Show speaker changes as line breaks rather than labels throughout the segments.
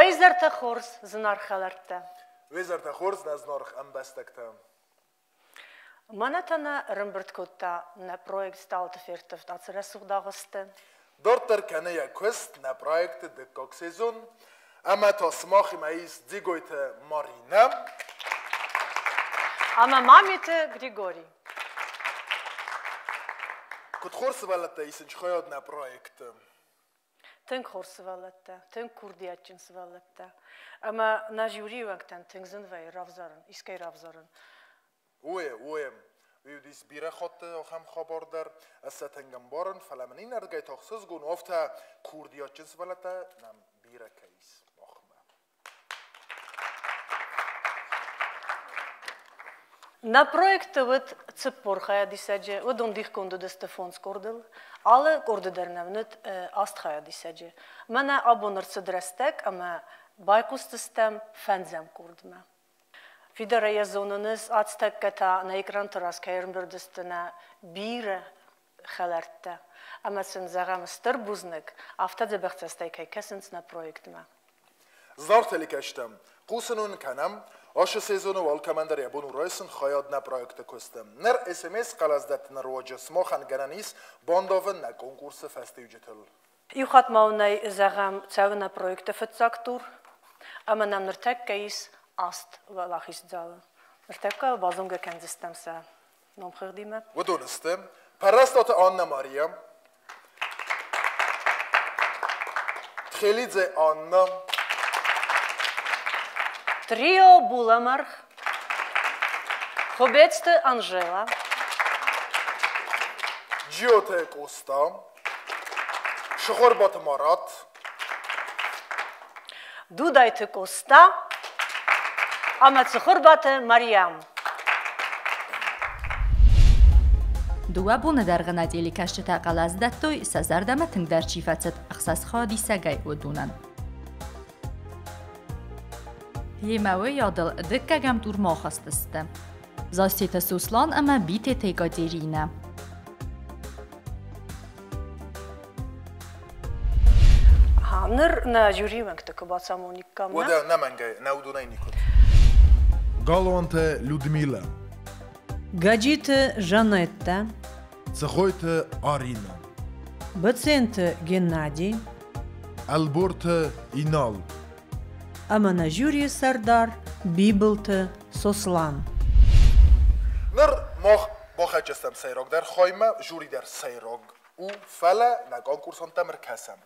Weizerte Chors znarchelerte.
Weizerte Chors naznorch ambestekte.
Manetana Rumbertkota na projekt stalte 40 atzeresugdagoste.
Dorter kenne je kust na projekte de koksezon. Ama to smach mais digoite Marina.
Ama mamite Grigori.
Kut Chors valete isin schoyod na projekte.
Ten Chors valete, ten Kurdiachins valete. Ama na juri wankten ten zinvei ravzaren, iskei ravzaren.
Oem. Wie dis bira khotte och ham khabardar asatengam boren falamnin ergay toxsuz gun ofta Kurdiachins valete nam bira kais.
Na projekte wordt цепорхая дисаджи, вот он дих конду де Стефан скордел, але корды дерневнет астхая дисаджи. Мене абонер цедрестек, ама байкус систем фензем курдме. Фидера язонуныз ацтек кета на экран тарас кайрмбердестена бире хелерте, ама сен загам стырбузник, афтаде бехтестей кайкесенс на projektme.
Zarteli kestem, kusenun kanam, Aşı sezonu valkamender yabunu röysen hayadna projekte kustem. Ner SMS kalazdet ner roja smohan gananis bandovın na konkursu festiyucetel.
Yuhat maunay zagam tsavna projekte fetsaktur, ama nam nertek kais ast valachis zal. Nertekka bazonga kenzistemse nom khrdime.
ودونستم پرستات آنا ماریا خلیدze آنا
Trio Буламарх, Хобецте Анжела,
جیوته کوستا شخوربات مارات
Дудайте Коста, Амацхурбате Мариам.
دوابون در غنادیلی کشتا قلازدتوی سازردم تنگ چیفت اخصاص خادی سگای ودونن. هیماوی یادل دکه گم دور ما خستسته. زاستیت سوسلان اما بیت تیگادیرینه.
هامنر نجوری وقت که با سامونی کام.
وده نمنگه نودونای نیکود.
Галанте Людмила.
Гаджите Жанетта.
Цехойте Арина.
Баценте Геннадий.
Алборте Инал.
Аманажюрия Сардар. Бибелте Сослан.
Нер мох бохачестем сейрог در خایمه جوری در سیرog او فله نه کنکورسانت مرکزم.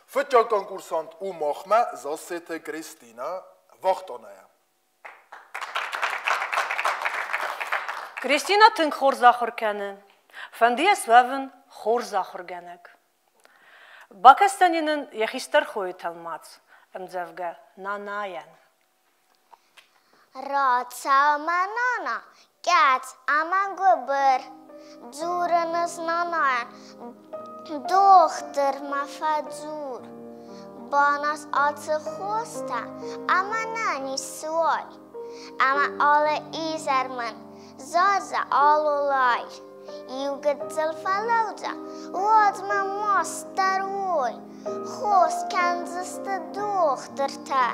فتجا کنکورسانت او مخمه زاست کریستینا وقتانه.
Кристина тынк хорзахыр кәнен. Фандия свавен хорзахыр гәнек. Бакастанинын яхистар хой талмац. Мзавга нанаян.
Raca manana, cats aman gober, zurenes nanayan, dochter mafadzur, banas atse hosta, amanani soy, ama alle izerman, zaza alolay, yugetzel falauza, wadma master oy. Хос кензисте дохтерте,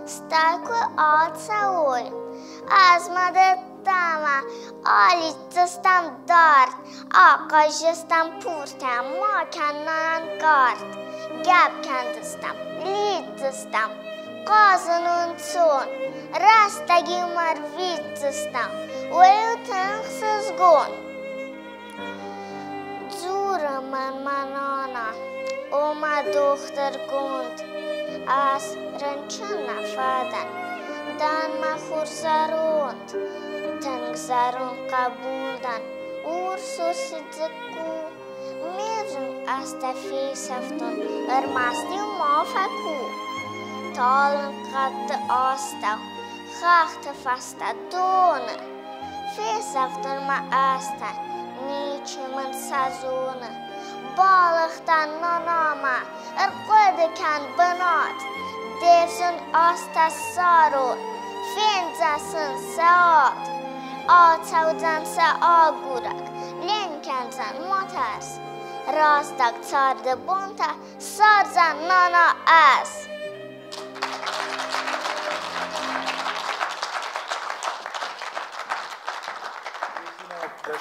стайку ацаой. Азмадеттама, алицестам дарт, акажестам пуртам, маканнан карт. Габ кендистам, литестам, казанун цон, растаги марвитестам, уютенхсыз гон. Дзураман манана. Oma dochter komt as ranchana fadan dan ma khursarunt tang zarun kabuldan urso sidzeku mevzun asta fesafton ermasti mafaku talen katte asta gachte fasta dona fesafton ma asta nicheman sazona بالختن ناناما ارقد کن بنات دیفسون آستا سارون فینزاسون ساعت آتاودن سا آگورک لینکنزن ماترس راستک تارده بونتا سارزن نانا از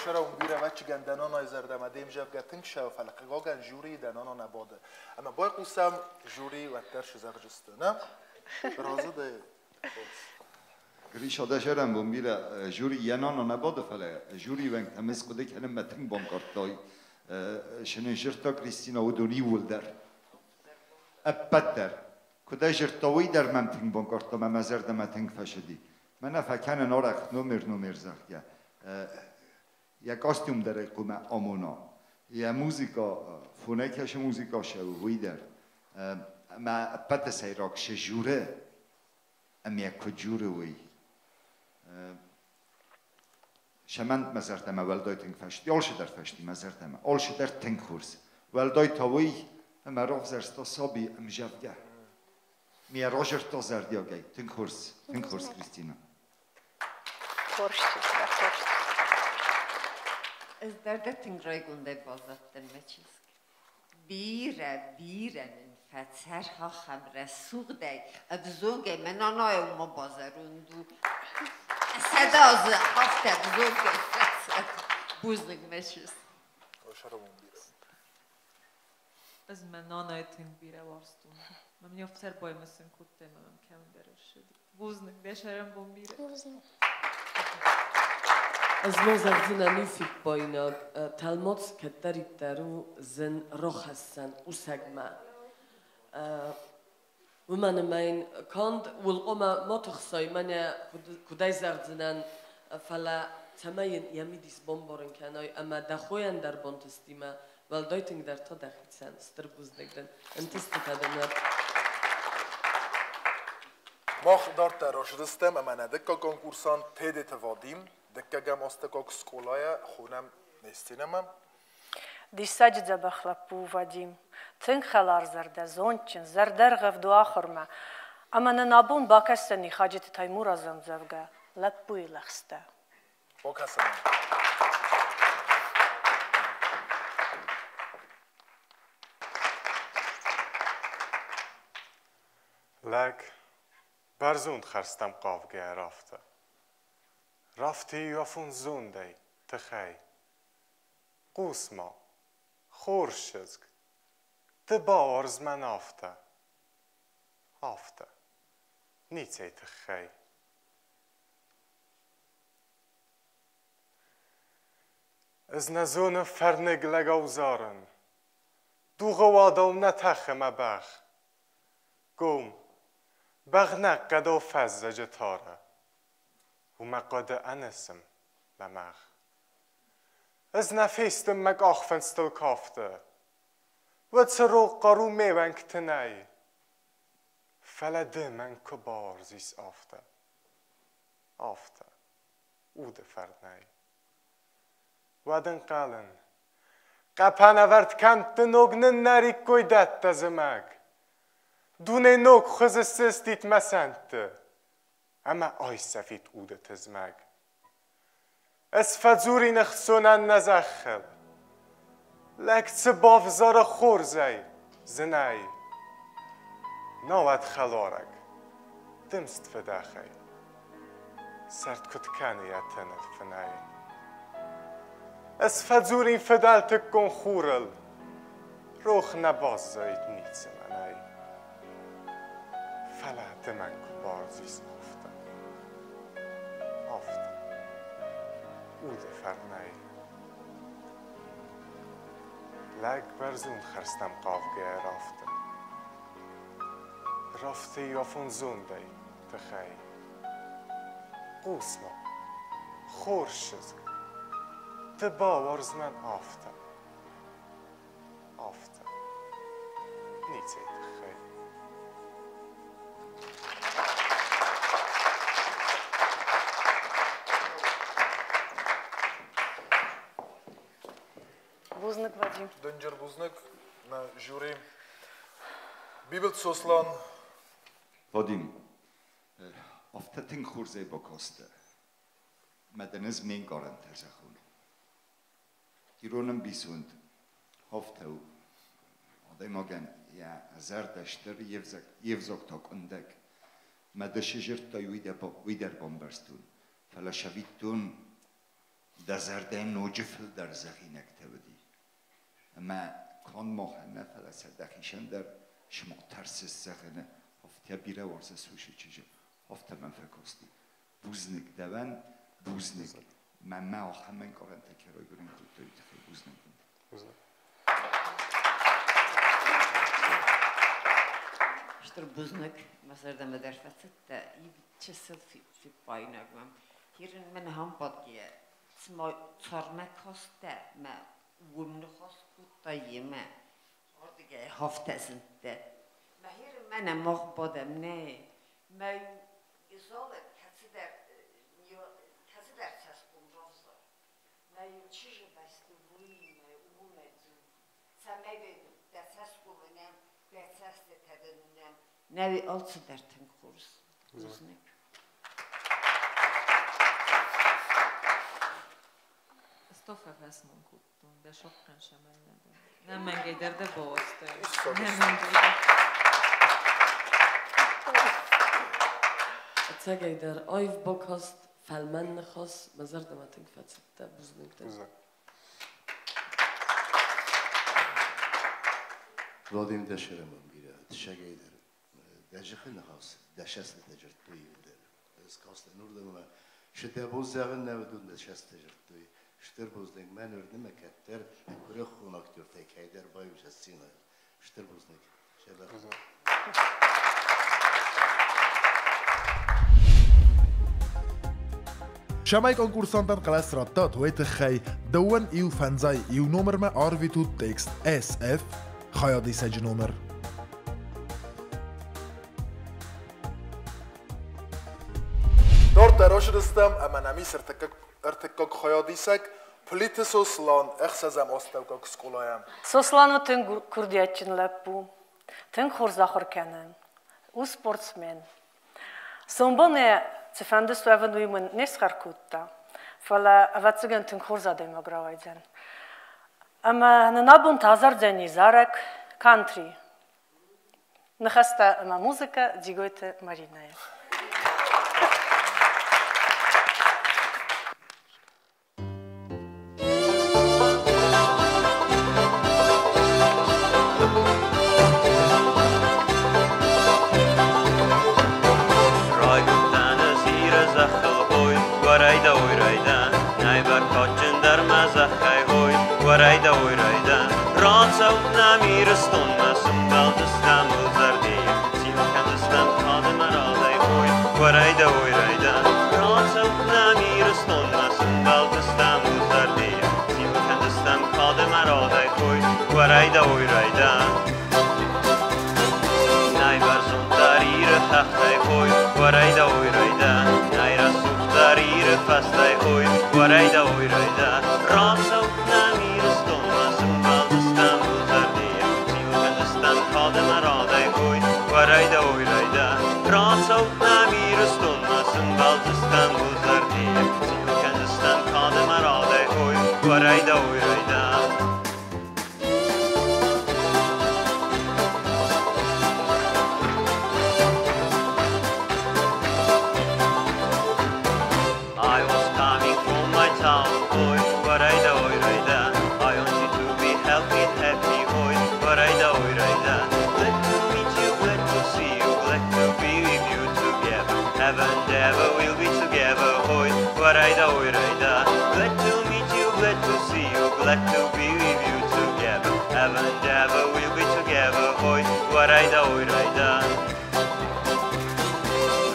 شرا اون بیره وچی گندنان های زرده مدیم جب گتنگ شو فلقه گاگن جوری دنان نباده اما باید قوسم جوری و درش زغجسته نه؟ برازه ده
گریش آده شرم بون بیره جوری ینان نباده فله جوری ونگ تمیز قده کنم متنگ بانکارت دای شنه جرتا کریستینا و دونی ولدر ابتر کده جرتاوی در ممتنگ بانکارت دا ممزر دا متنگ فشدی من فکن نارخ نومر زخگه یا کاستیوم در قوم آمونا یا موزیکا فونکش موزیکا شوی در ما پت سیراک شجوره امی کجوره وی شمند مزرتم ولدای تنگ فشتی آلش در فشتی مزرتم آلش در تنگ خورس ولدای تاوی اما راف زرستا سابی امجابگه می راجر تا زردیاگه تنگ خورس کریستینا
خورشتی
از در دتنگ رای گنده بازدن مچیز بیره فتر ها خبره سوق دی ابزوگه منانای ما بازاروندو صداز هفته ابزوگه فتر بوزنگ مچیز
از منانای تنگ بیره وارستون من یافتر بای مسن کته من کم درش شدی بوزنگ بشرم بون بیره
از ما زغزنا نیفید باینا تلمات که دارید درو زن روح هستن او سگما و من ماین کند ولقوم ما تخصای من کدای زغزنان فلا تماین یمیدیس بمبارن کنای اما دخویان در بانتستیما ولدایتنگ در تا دخیل سن استر بوزنگدن انتستی کدنر
ما دارت در رشدستم اما ندکا کنکورسان تیده توادیم دکا گم استکاک سکولای خونم نیستینم
دیساج زبخلپو وادیم تنگ خلار زرده زونچن زردر غفدو آخرما اما ننابون باکستنی خاجت تایمور ازم زوگه لپوی لخسته
باکستنی
لک برزوند خرستم قافگه رفته یافون زونده تخی قوسما خورشزگ تبا ارز من آفته نیچه تخی از نزون فرنگ لگوزارن دو غوادو نتخم بخ گوم بغنق قدو فز جتاره و مقاد انسم لمخ از نفیستم مگ آخفن ستل کافته و تسرو قارو میونک تنای فلده من کبار زیس آفته اوده فرنای ودن قالن قپانه ورد کند نوگن نری کویدت تزمگ دونه نوگ خز سستیت مسنته اما آی سفید اوده تزمگ از فزوری نخسونن نزخل لکت بافزار خورزی زنای نواد خلارگ دمست فداخی سرد کتکانی اتنل فنای از فزوری فدالتک کن خورل روخ نباز زاید نیت منای فلات من کبار زیست آفته اوده فرنای لگ برزون خرستم قافگه رفته یافون زونده تخی قوسما خورشزگ تبا ورز من آفته نیچه تخی
بوزنک وادیم
دنجر بوزنک na jury Bibel Soslan
Vadim, aftetin khurze bakoste. Medeniz men garanter zakhun. Kironum bisund haftu. Ademagen ya zerdashter yevzak takundek. Medeshjert ta wider bomberstun. Fala shavitun دزردن نوجفل در زخینک تودی اما کان ماهنه فلسه دخیشن در شما ترس زخینه هفته بیره ورزه سوشی چیجه هفته من فکرستی بوزنک دوان بوزنک من آخه من کارن تکرای برین بود دارید خیلی بوزنک
شتر بوزنک مثلا دم در فصل تا این چه سلفی فی پایینک هیرن من هم بدیه سما چارمک هسته ما ومن خواست بود تایی ما دیگه هفته سنته ما هیرن من مخ بدم نه ما یزاله کسی در چسبون روزا ما یه چیزی بسته بودیم اونه سمی در چسبونم در چسب تدنم نوی آلت در تنکورس بوزنک
Stofa vesmon kuttum, de sokan sem ennedem. Nem engedjer, de bóztál. Nem engedjer.
Cegejder, ajvbok hast, felmennek hast, mezerdemetünk fecette, buznunk te.
Vadim deşeremem bire, şegeyder. Deşekin has, deşesle tecrütüyü der. Skasle nurdum ama şete bozağın nevedun deşes tecrütüyü. Şter bozdenk men ördüm ekter, kure xunak diyor tekeyder baymış sina. Şter bozdenk. Şeber.
شمای کنکورسانتان قلس راتات ویت خی دون ایو فنزای ایو نومر ما آرویتو تکست SF خیادی سج نومر
دار دراش رستم اما نمیس ارتکاک خیادی سک پلیت سوسلان اخسازم استوکاک سکولایم
Сослану тын курдиятчин леппу, тын хорзахор кенен, у спортсмен. Сомбоне цифандыс уевен уймын несхар кутта, фала авацыген тын хорза демогравайдзен. Ама набун тазар дзени зарек кантри. Нахаста ама музыка дигойте Мариная.
Varayda oyrayda Ransa namiristun masum baldistan uzardi Silkandistan kadim araday oy Varayda oyrayda Ransa namiristun masum baldistan uzardi Silkandistan kadim araday oy Varayda oyrayda Nay barzun tarire tahtay oy Varayda oyrayda Nay rasuf tarire fastay oy Varayda oyrayda Ransa Varayda oyrayda Ransa namiristun masum baldistan uzardi Silkandistan kadim araday oy Varayda oyrayda I was coming from my town, oy Varayda oyrayda I want you to be healthy, happy, oy Varayda oyrayda Heaven and ever we'll be together, hoy, varayda oyrayda. Glad to meet you, glad to see you, glad to be with you together. Heaven and ever we'll be together, hoy, varayda oyrayda.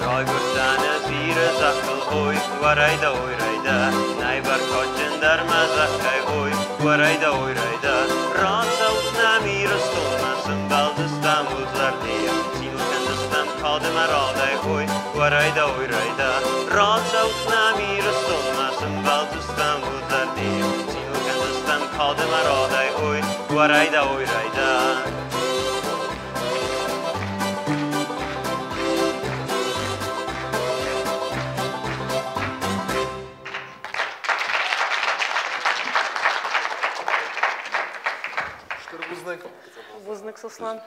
Raygurdan azire zakıl, hoy, varayda oyrayda. Naybar koçen darmazakay, hoy, varayda oyrayda. Ransa namiristun masum baldistan uzardiya. Silkandistan kadim araday, hoy, Varayda oyrayda Ransa namiristun masum baldistan uzardi Silkandistan kadim araday oy Varayda oyrayda
Buznik Soslan.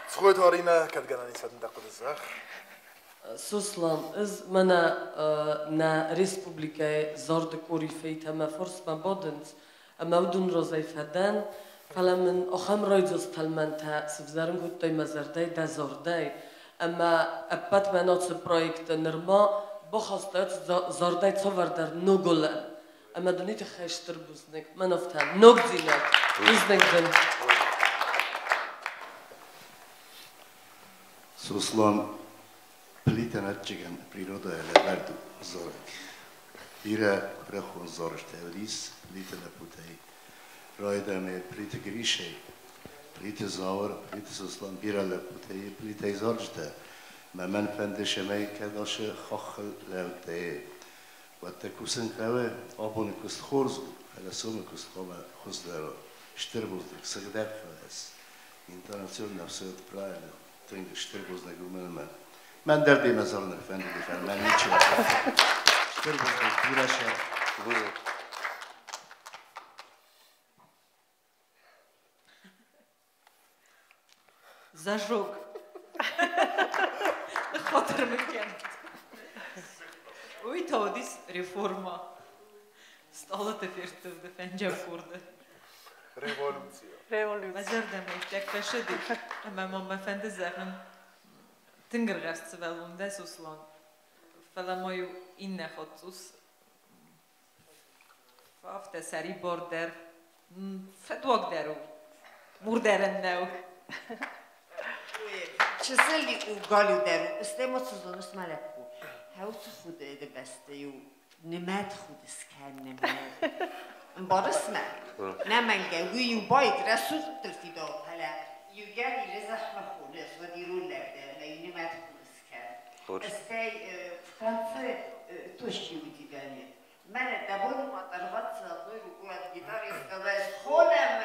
Схойт Арина, kad ga nisam tako da zah.
سوسلان از من نا ريسبوبليكا زارد كوري فيتا ما فرص ما بودنز اما ودون روزاي فدان فلا من اخم رايزوس تلمنتا سفزارن كنتاي مزرداي دا زارداي اما ابات منات بروجكت نرما بخواستات زارداي تصور در نوغولن اما دونيت خيشتر بوزنك منفتان نوغزينك بوزنك دن
سوسلان Плитаначиган природа элеверду зорек. Ира прехун зорште рис, плита на путей. Ройда ме плита гришей. Плита зор, плита сослан бира на путей, плита зорште. Маман фендеше мей кадаше хохл левте. وقت كوسن كوا أبون كوس خورز على سوم كوس خما خزدارو شتربوزك سقدك فاس إنترناسيون نفسه برايل ترينج شتربوز نقول من دردی مزار نفهمی بفهم من هیچی نفهم شتربوزك بیرشه
زجوج خاطر مكانت ويتوديس ريفورما استالت فيرت بفنجا كورد
ريفولوسيون
مزار دميتك فشدي اما ماما فند زغن تنجر غست velum desuslan fala moju inne hotsus fafte sari border fedwag deru murderen neu
چسلی او گالو درو استما سوزونس ملکو هاوس خود ده بسته یو نماد خود اسکن نماد بارس من نمانگه ویو باید رسول تلفیدا هلا یو گری رزخ مخونس و دیرون لرده لیو نماد خود اسکن استی فرانسه توشکی بودی دانید من دبون مطربات سازوی رو قوات گیتار اسکالای خونم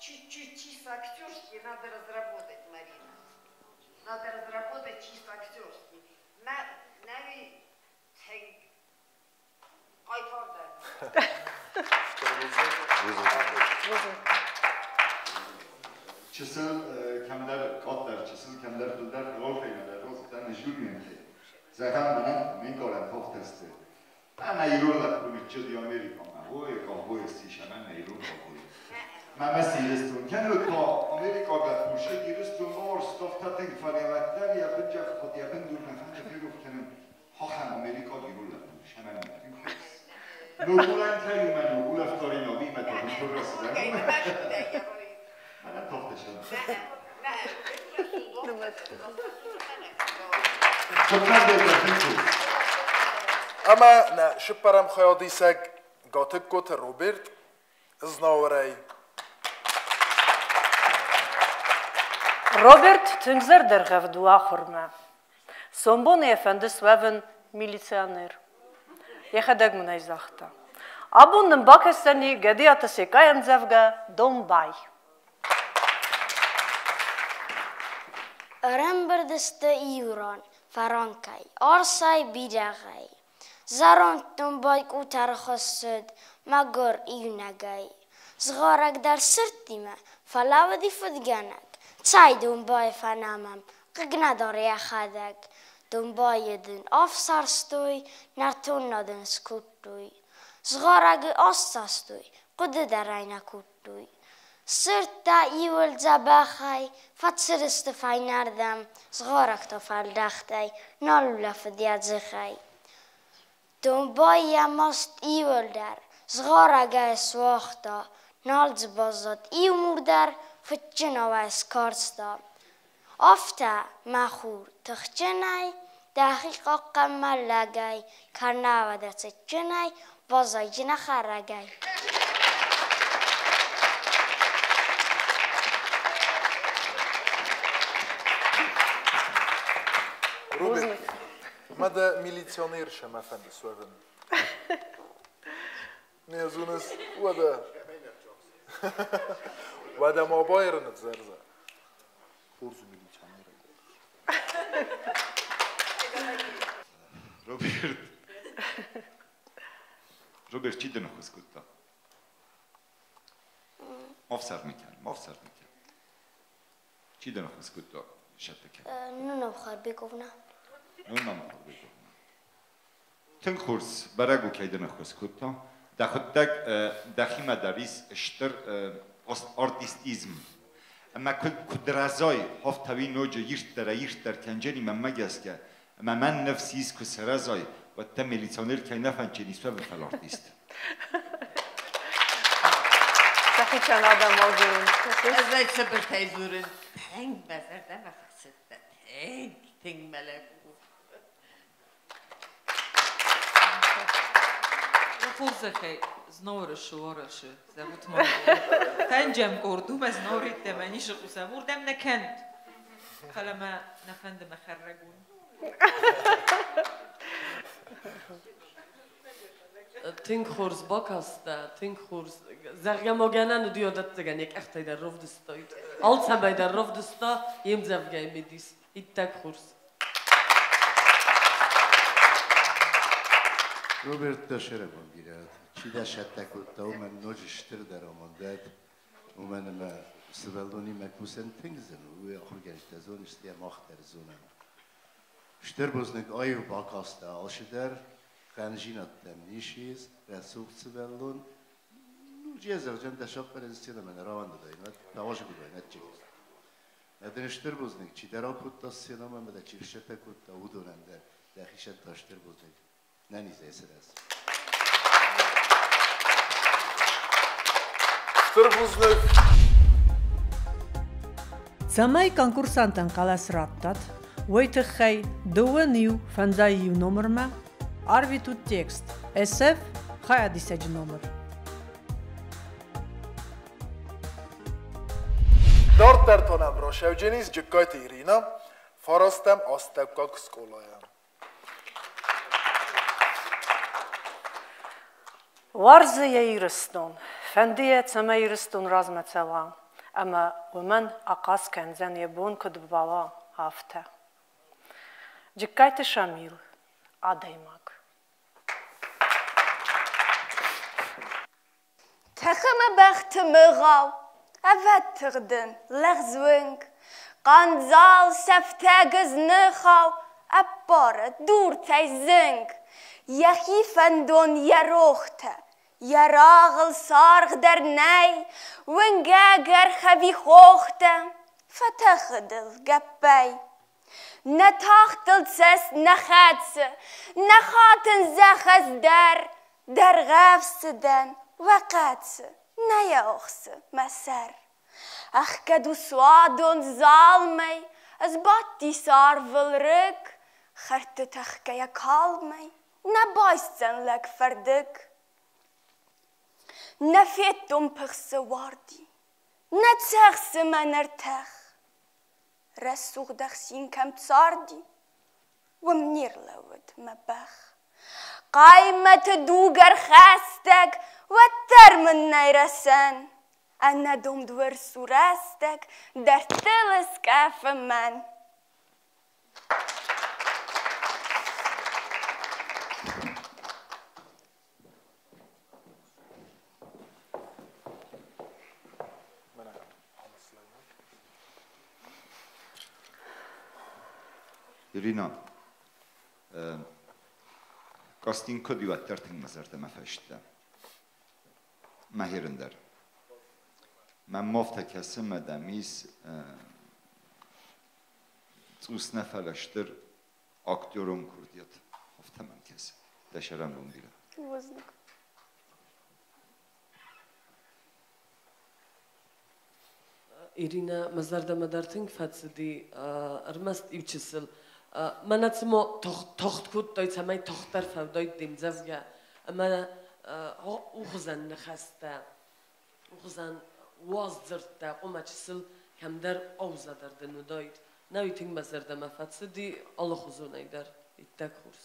чисто актерский надо разработать, Марина. Надо разработать чисто актерский. Нави тенг кайфорда.
Çısıl kemler katlar, çısıl kemler dudar rol feyler, rozdan jürgen ki. Zaten bana minkolan hofteste. Ben ayrola kumitçi di Amerika, o ekoboy istişamen ayrola koy. ما مسیرستون کنه تا آمریکا گفتوشه گیرستون مار استفتا تنگ فریمتر یا بنجا خود یا بندور نفهمه فکر کنم خواهم آمریکا گیرول لفتوش همه نمیتونیم خیست نوگولن تایی من نوگول افتاری نامی مدام تو رسیدم منم تافتشم شکر دیگه
اما نه شپرم خیادی سگ گاتک گوت روبرت знаураи
Роберт Тüngzer дергевду ахурма. Сомбон efendi свевен милиционер. Ехадег мунай захта. Абуннын бакестени гедията секаем зевга Донбай.
Remberdeste Iran, Farankay, Arsay Bidagay. Zaron Dонбай utarkhased, Magor Iunagay. Zgharag dar sirtima, falawadi fudganak. Tsay Dонбай fanamam, qignadari achadak. Dонбай den afsarstoy, nartonnaden skuttoy. Zgharag assastoy, quddarayna kuttoy. Sirta iwel zabachay, fatsiriste feinardam, zgharag tofaldachtay, nalula fudjadzichay. Dонбай most iwel dar, zgharag swachta, nalzbazat iwmurdar, فتجنا و اسکارستا آفتا مخور تخجنای دقیق قمل لگای کرنا و دست جنای بازای جنا خرگای
روبرت ماذا ميليционير شما فند سوفن نيزونس ودا ما بايرن تزرزا خورز ميليционير
روبرت چی دنو خوز کتا؟ مفسر میکن چی دنو خوز کتا؟ شد کن
نو خر بگونا
نونم خورده تن خورس برای کیدن خوش کتا دخوتک دخی مدارس اشتر آرتیستیزم اما کدرازای هفتوی نوجه یشت در کنجری من مگس که اما من نفسیز کسرازای و تمیلیتانر که نفن چنیسوا به فلارتیست
دخی چند آدم آگرون
از این سبر تایزورن تنگ بزرده مفقصد تنگ ملک
Фурзахай знорышы орышы зовут мой. Танджам корду без норит деманиши кусамур дем накент. Халама нафанды махаррагун.
Tink khurs bakasta, tink khurs. Zeg ja mogana diyor dat tegen ik echt hij daar rofde stoit. Als hij bij daar rofde sta, jem zef gay midis. İttak khurs.
روبرت داشره من گیرد چی داشت تکوت و من نوچه شتر در آمدید و من ما سوالونی مکبوسن تنگزن و آخر گشت زون استی ماختر زونم شتر بزنگ آیو باکاسته آشدر خانجینات دم نیشیز رسوب سوالون نوچه زوجن داشت پرنسیون من روان دادیم تواش بیاین نتیجه ندن شتر بزنگ چی در آپوت داشتیم من بده چی شت تکوت و دونن در داخلش داشتر بزنگ ننیزه سرس.
Стырбузник.
Замай конкурсантан калас раттат, уайтыхай дуанию фанзаию номерма, арвиту текст, SF, хая дисяджи номер.
Дортертонам рошевджениз джеккайт Ирина, фарастам астепкак сколая.
Վարզը եիրստուն, ֆենդիե ծմեիրստուն ռազմացավա, ամա ումեն ակաս կենզեն եբուն կդվավա հավթը։ Ջկայտը շամիլ, ադայմակ։
Թխմը բեղթը մղավ, ավատ թղդն, լեղզվնք, qanzal səftəqız նխավ, ապարը դուր թայզնք, Yaxi fendon yarochte, yaragel sarg der nei, wengager xavi hoogte, fatagedel gappij. Netachtel ses nachatse, nachaten zagas der gafse den, wakatse, najoogse, maser. Ach kadu swadon zalmei, as batti sarvel ruk, gerte tachkaya kalmei. نبايستن لك فردك نفيتم بخس واردي نتسخس ما نرتاخ رسوخ دخسين كم تصاردي ومنير لود مباخ قايمة دوغر خاستك والترمن نيرسان أنا دوم دور سوراستك در تلس كاف من
Irina, kastین کدی و ترتنگ مزرده مفشته. مهیرندر. من مفت کسی مدامیز توس نفلشتر اکتورم کردیت. مفتم من کسی. دشرم بوندیره.
وزنك.
Irina mazarda madartink fatsidi armast iwchisel manatmo tocht kut doit samay tochtar fav doit dim zavga ama ukhzan nakhasta ukhzan wazdırta qomachisel kamdar awzadar denu doit nawiting mazarda mafatsidi Allah khuzunayder ittak khurs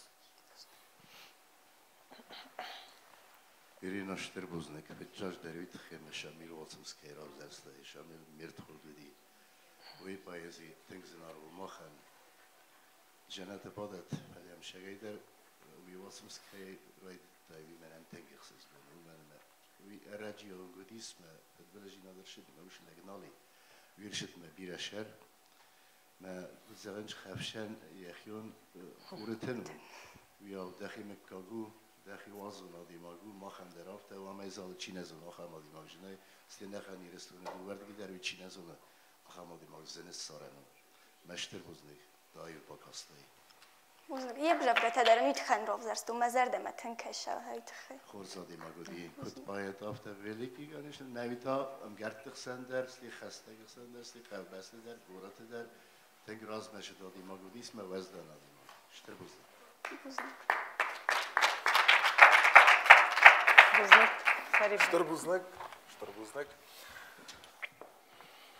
Irina Shterbuznec, Petras David Chemeshamil Watsumskay Ravzasta, Shamil Mirtkhurdudi, we poezi things in our Mochan, Janet Bodat, William Shagaider, we Watsumskay, right, women and Tengixes, we Aragio Goodisma, the village in other shit, Motion like Nolly, we should be a share. ما زغنش خفشان يخيون خورتنو ويا داخل مكاغو داخل وازونا ديماغو ما خم درافته و ما يزال چين زونا خم ديماغ جناي استنده خني رستوران ورد گدر و چين زونا خم ديماغ زنس سارنو مشتر بزنيك دايو باكاستاي
یه بجبرت داره میتخن رو بزرست و مزرد ما تنکش های تخه
خورزادی ما گودی کت باید آفته ولی کی گانش نویتا ام گرد خسندر سلی خسته خسندر سلی قبض در گورات در تنگ راز مشه دادی ما گودی اسم وزد نادی ما شتر بزن
شتر بزنک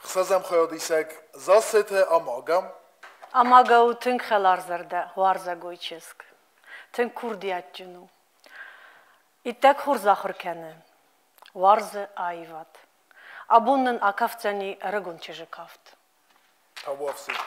خسازم خیادی سگ زاست آماگم
Ամագաու թնք խելարզրդը հուարզա գոյչեսկ, թնք կուրդիատ ջնու, իտեք խուրզախրքենը, վարզը այվատ, աբուննն ակավցանի ռգուն չժկավտ։
Թավուավսի։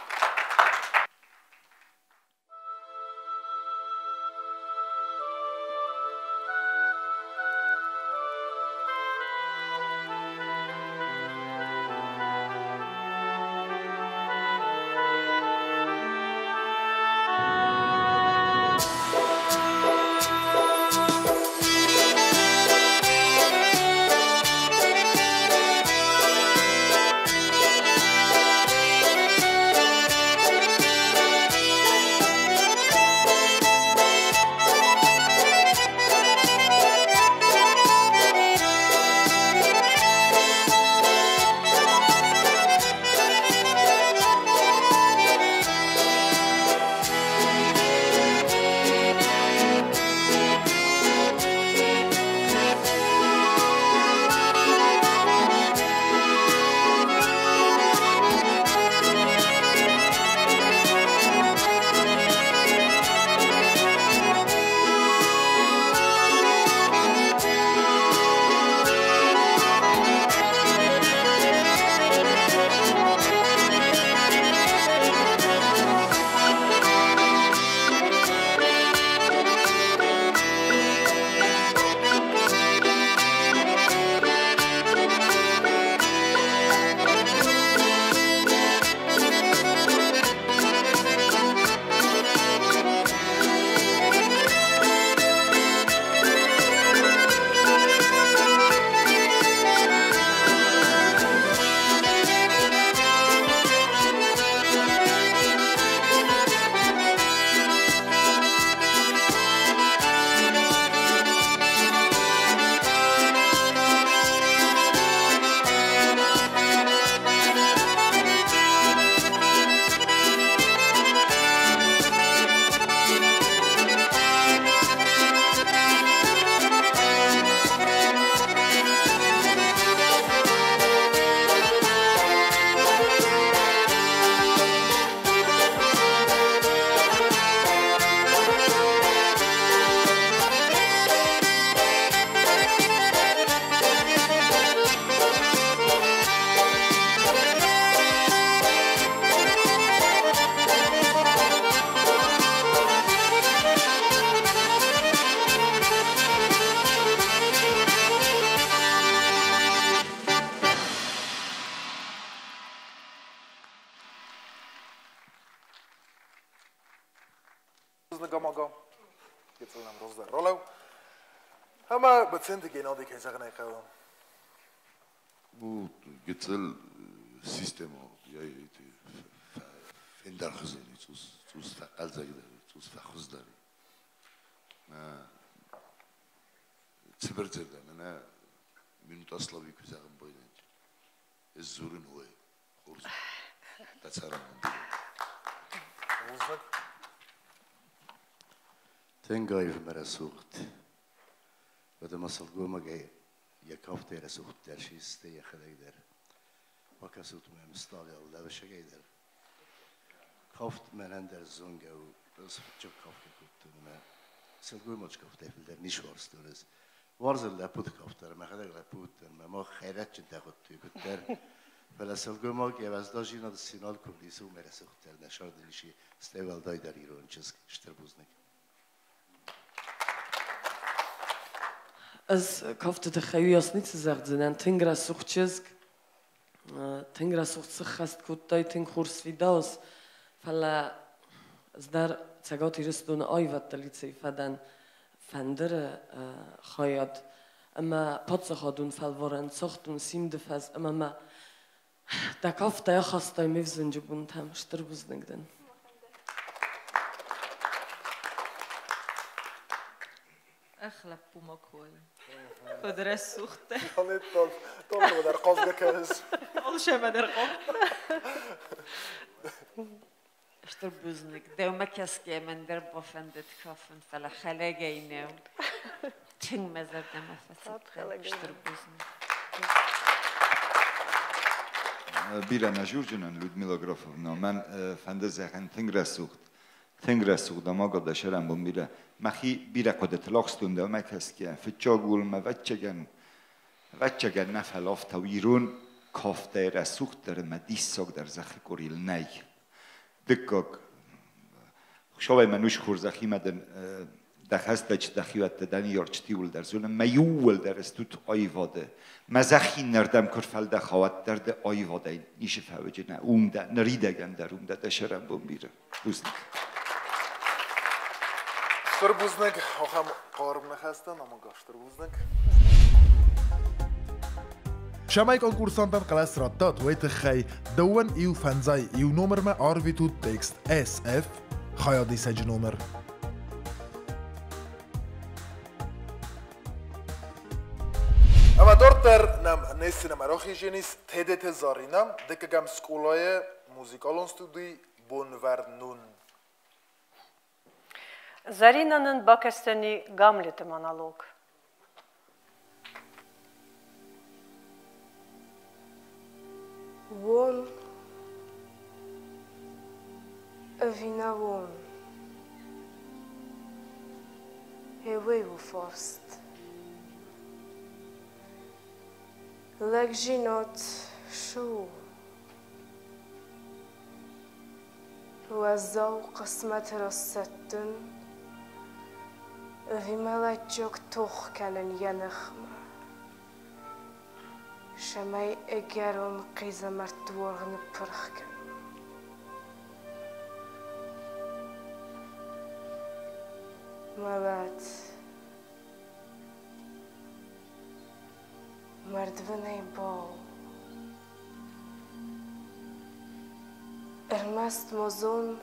Ama bățând genodi că zăgna că
bu gitsel sistemo ya fendar xızeni sus faqalza gider sus faqızlar Sibircədə mənə Minutaslavi küzəğim boyunca ez zurun oy xurz taçaram
Uzak
Tengayf merasuqt وده مسل قوما جاي يكافت يرسوخ ترشيس تي خديدر وكسوت ما مستالي الله وش جايدر كافت من عند الزونجا وبس بتشوف كافت كنت ما سل قوما كافت في الدر نيش وارستونس وارز اللي بود كافتر ما خدك لا بود ما خيرات جنت أخذ تيجتر فلا سل قوما جاي بس داشينا السينال كوليسو مرسوخ تر نشار دلشي استقبال داي در إيران چیز اشتر بوزنك
אז קופת את החיו יסנית זכת זנן תנגרה סוחצ'זק תנגרה סוחצ'ך חסט קוטאי תנג חורס וידאוס فلا زدار تجاوتي رستون أيوة تليتسي فدان فندر خياط أما باتسخادون فالورن سختون سيمدفاز أما ما تكافتا يا خاصة مفزن جبون تام شتربوز نقدن
أخلب بوماكوي بدرس سخته
طول بدر قصدك كاس
أول شيء بدر قم
شتربوز نقدن وما كاسكي من در بافندت كافن فلا خلاقينه تين مزر دم فسد شتربوز
Birana Jurjunan, Ludmila Grofovna, man fandezehen tengresuq da maga da serembon bire. Machi birekodet lakstunde meghezkie, fitjagul me vecsegen nefel afta virun, kaftere suchter me disszak der zechikoril nej. Dikkak, šovej me nuškur zechimeden de hezteč de hivette den jarčtiul der zune, me juul der ez tut ajvade. Me zechinner dem körfel de havat der de ajvade, nise felvegyene, de, ne ridegen der de serembon bire. Buznik.
Strbuznik, ocham qarmna xastan, ama qashtrbuznik.
شمای کنکورسانتان قلس رادات ویت خی دون ایو فنزای ایو نمر ما آرویتو تکست SF خیادی سج نمر
اما دورتر نم نیستی مراخی جنیس تدت زارینم دکه گم سکولای موزیکالون استودی بونورنون
Заринанын Бакестени Гамлеты монолог.
Won avina won. Heway u forst. Legjinot shu. وزاو قسمت راستن في ملاتجوك توخ كانن ينخم شماي اجارون قيزة مرتوغن برخكن ملات مردوني باو ارمست موزون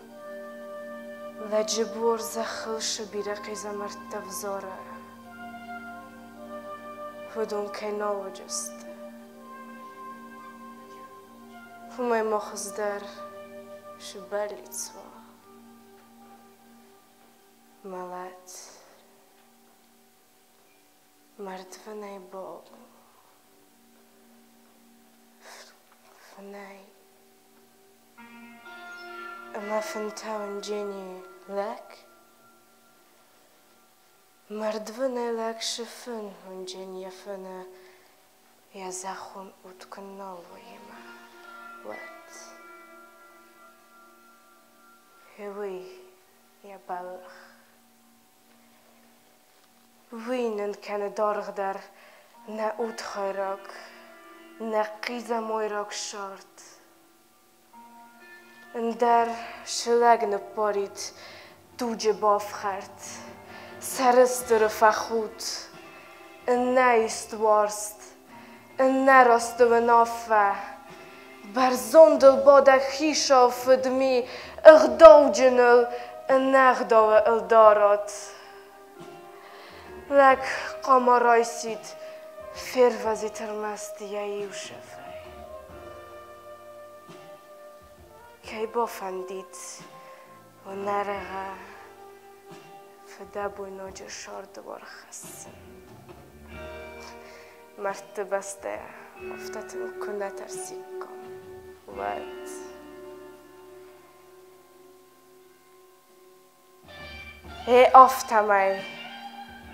و جبور زخلش بیرقی زمرت تفزاره ودون کناو جست همه مخز در شبالیت سوا ملات مرد فنای باو فنای أما فنتاون جيني لك مردفنا لك شفن ونجين يفنا يزخون وتكنال ويما وات هوي يا بلخ وين كان دارغ در نعود خيرك نقيزة مويرك شرط در شلگن پارید دوجه باف خرد سرستر فخود نیست وارست نراست و نافه بر زندل باده خیش آفدمی اغداو جنل نغداو الدارات لک قامارای سید فروزی ترمستی یایو شفه كي بافنديت ونرغى فدابو نوجه شارد ورخصن مرتبسته افتتن كنا ترسيكم وات هي افتماي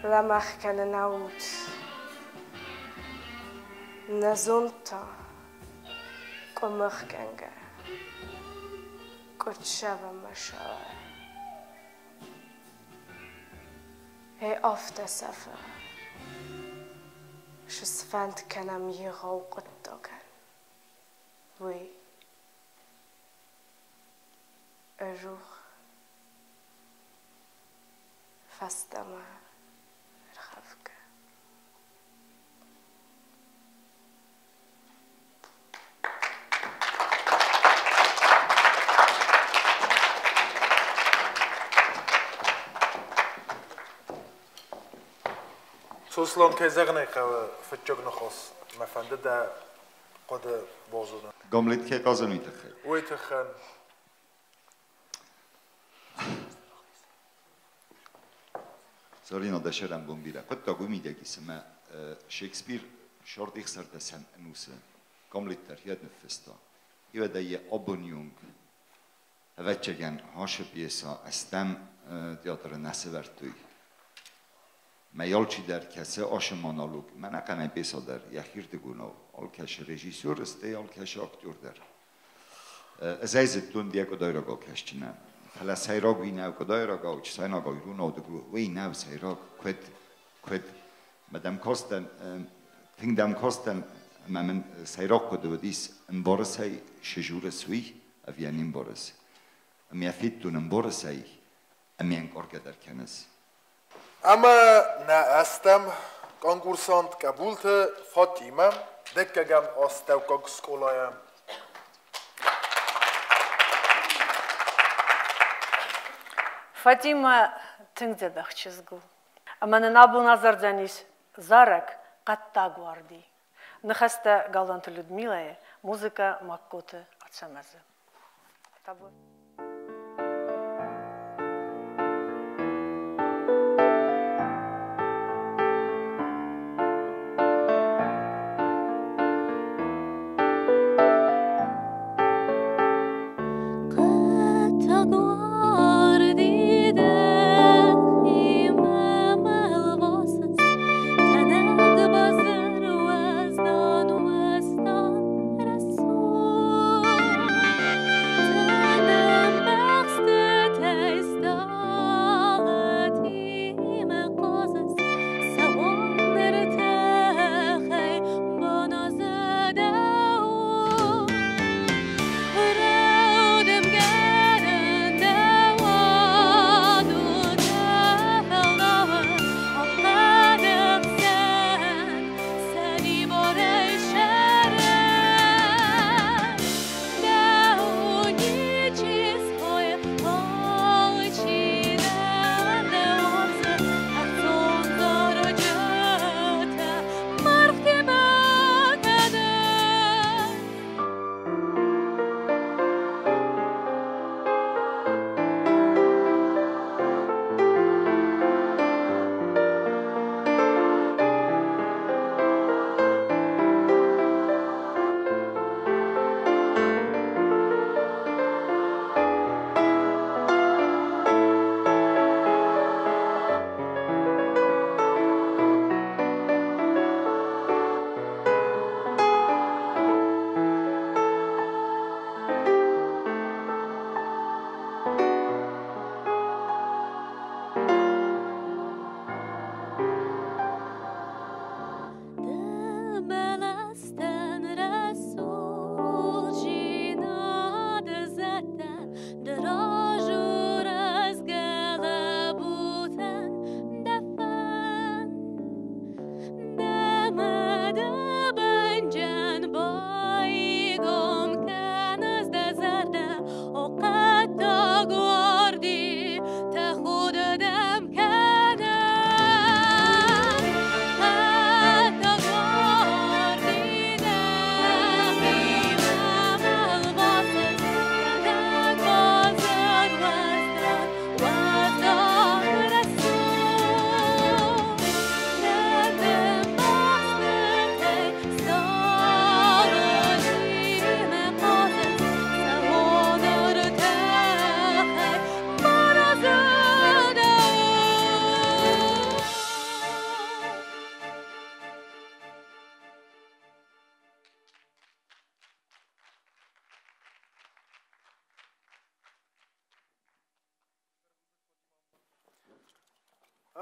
لمخ كان نعود نزونتا كمخ كنگه كتشافا مشاوى هي أفتا سفا شسفانت كنم يغاو قطوكن وي أروح فاستمع الخفقة
سوسلان که زغنه که فتجگ نخواست مفنده ده قد بازونه
گاملیت که قازن ویتخه
ویتخن
زارينا دشرم بومبيرا قد تقول ميدا كيسما شكسبير شرط يخسر دسن نوسه قاملت ترياد نفستا يبدا يابونيونغ هفتشجن هاش بيسا استم تياتر نسبرتوي ما يالشي در كسه آش مونولوگ من اقنای بيسا در يخير دگونو آل کش رژیسور استه آل کش اکتور در ازایزتون دیگه دایره گا کشتینه حالا سیراگ وی نو کدای را گاوچ ساینا گاوی رو نودگو وی نو سیراگ کد مدام کاستن تیندم کاستن من سیراگ کد و دیس امبارسای شجور سوی افیان امبارس میافیتون امبارسای امین کارک در کنس
اما نه استم کنکورسانت قبولت فاطمه دکگم آستو کاک سکولایم
فاطمه تنگزه بخشزگو اما نابو نظر دانیس زارک قطع گواردی نخسته گالانت لودمیلای موزیکا مکوته اتشمزه تابو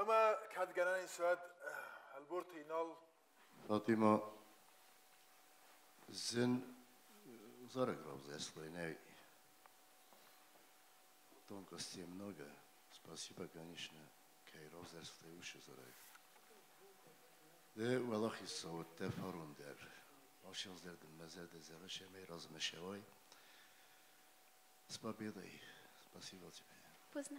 اما كادجنان إنساد البورتينال
فاطمة زن زارك روز أصلي Тонкостей много. Спасибо, конечно, Кайров за стоящий зарай. Да, Валахи Сауд, да, Фарундер. Ашил зерден мазеде зераше мей размешевой. С победой. Спасибо тебе.
Поздно.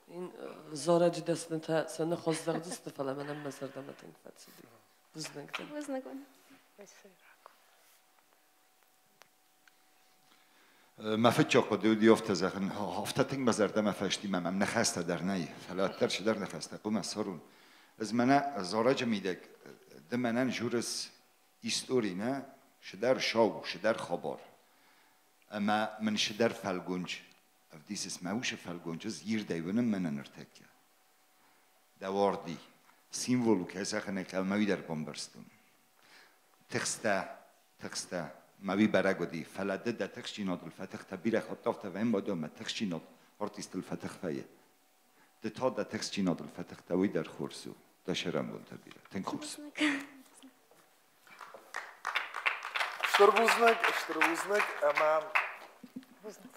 این زارج دست نتا سن خواستم دست فلا منم مزردم تنگ فتسیدی. بزنگتن.
بزنگون.
ما فکر کنم دیوفت زخن هفته تنگ مزردم فشتی مم نخسته در نی فلاتر شدر نخسته قوم سرون از من زارج میدک دمنن جورس ایستوری نه شدر شاو شدر خبر اما من شدر فلگونج افدیس اسمعوش فلگونجز یر دیوانم من نرتکه دواردی سیمولو که سخنه کلمه‌ای در بامبرستون تخسته ماوی برگودی فلده ده تخشینات الفتح تبیر خطافت و این بادم تخشینات آرتیست الفتح فیه ده تا ده تخشینات الفتح توی در خورسو داشرم بود تبیره تن خورس
اشتربوزنك امام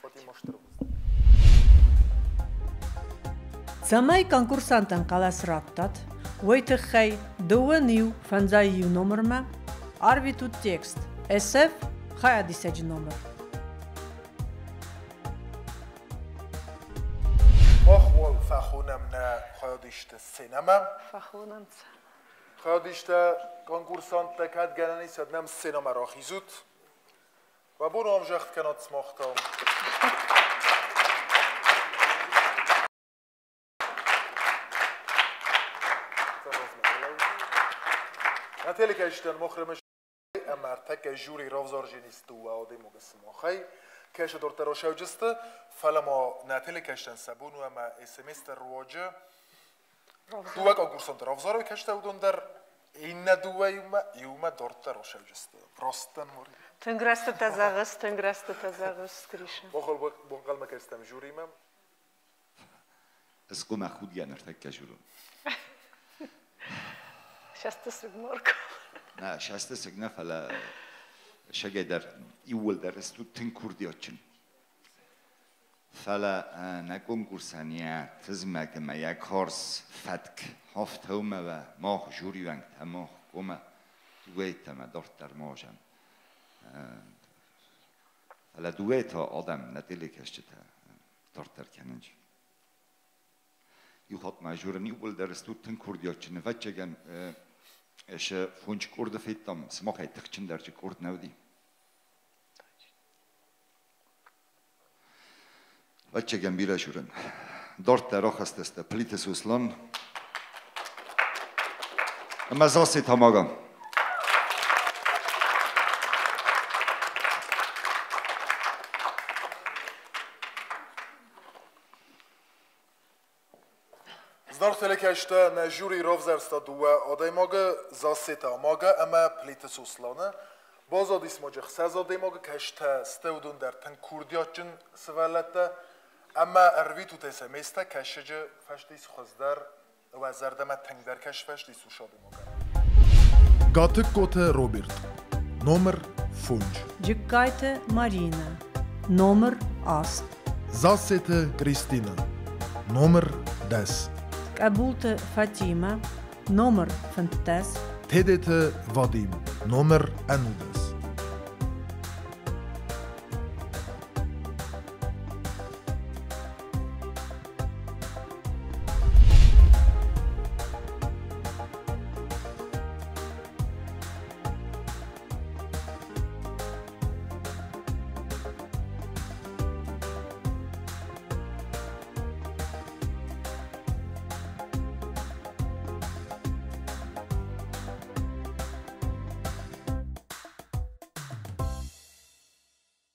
فاطمه اشتربوزنك
Замай конкурсантан қалас раттат, ойты хай дуанил фанзайю номерма, арвиту текст, SF хай адисаджи номер.
اخوال فخونمنا خیادیشت سینما
فخونم
خیادیشت کنکورسانت تکت گنانی سدنم سینما را خیزود و بونو هم جخت کنات سماختم نتیلی که اشتن مخرمش امرتک جوری رافزار جنیست و آدی مقسم آخی کش دورت روشاو جسته فلما نتیلی که اشتن سبون و اما اسمست رواجه دوه کنکورسانت رافزار کشته بودن در این دوه یوم دورت روشاو جسته پراستن موری
تنگرست تزاغست کریشم
بخل مکستم جوری مم
از قوم خود یا نرتک جورم
شسته سگمارکو
نه شسته سگنه فلا شگه در ایول در استو تن کردیاتچن فلا نکن کورسانیه تزمک ما یک کارس فتک هفت همه و ماه جوری ونگ تماه قوم دویت ما دارت در ماجم فلا دویت آدم ندیلی کشته دارت در کننج یوهات ماجورن ایول در استو تن کردیاتچن و چگن اش فونج کرد فیتام سماخه تخچین درچه کرد نودی بچه گنبیره شورن دارت در آخ است پلیت سوسلان اما زاسی تماغم
Znartele kešta na žuri rovzarsta duva odaj moga zaseta moga ama plite suslana. Bazadi smoje xazadi moga kešta stevdun der ten kurdiyaçın sıvalata ama ervitu tesemesta keşece feştis xazdar ve zerdeme tengder keş feştis uşadı moga.
Gatık gote Robert. Номер Funj.
Джиккайте Марина. Номер Аст.
Засете Кристина. Номер 10.
Кабулте Фатима. Номер Фантас.
Тедете Вадим. Номер 11.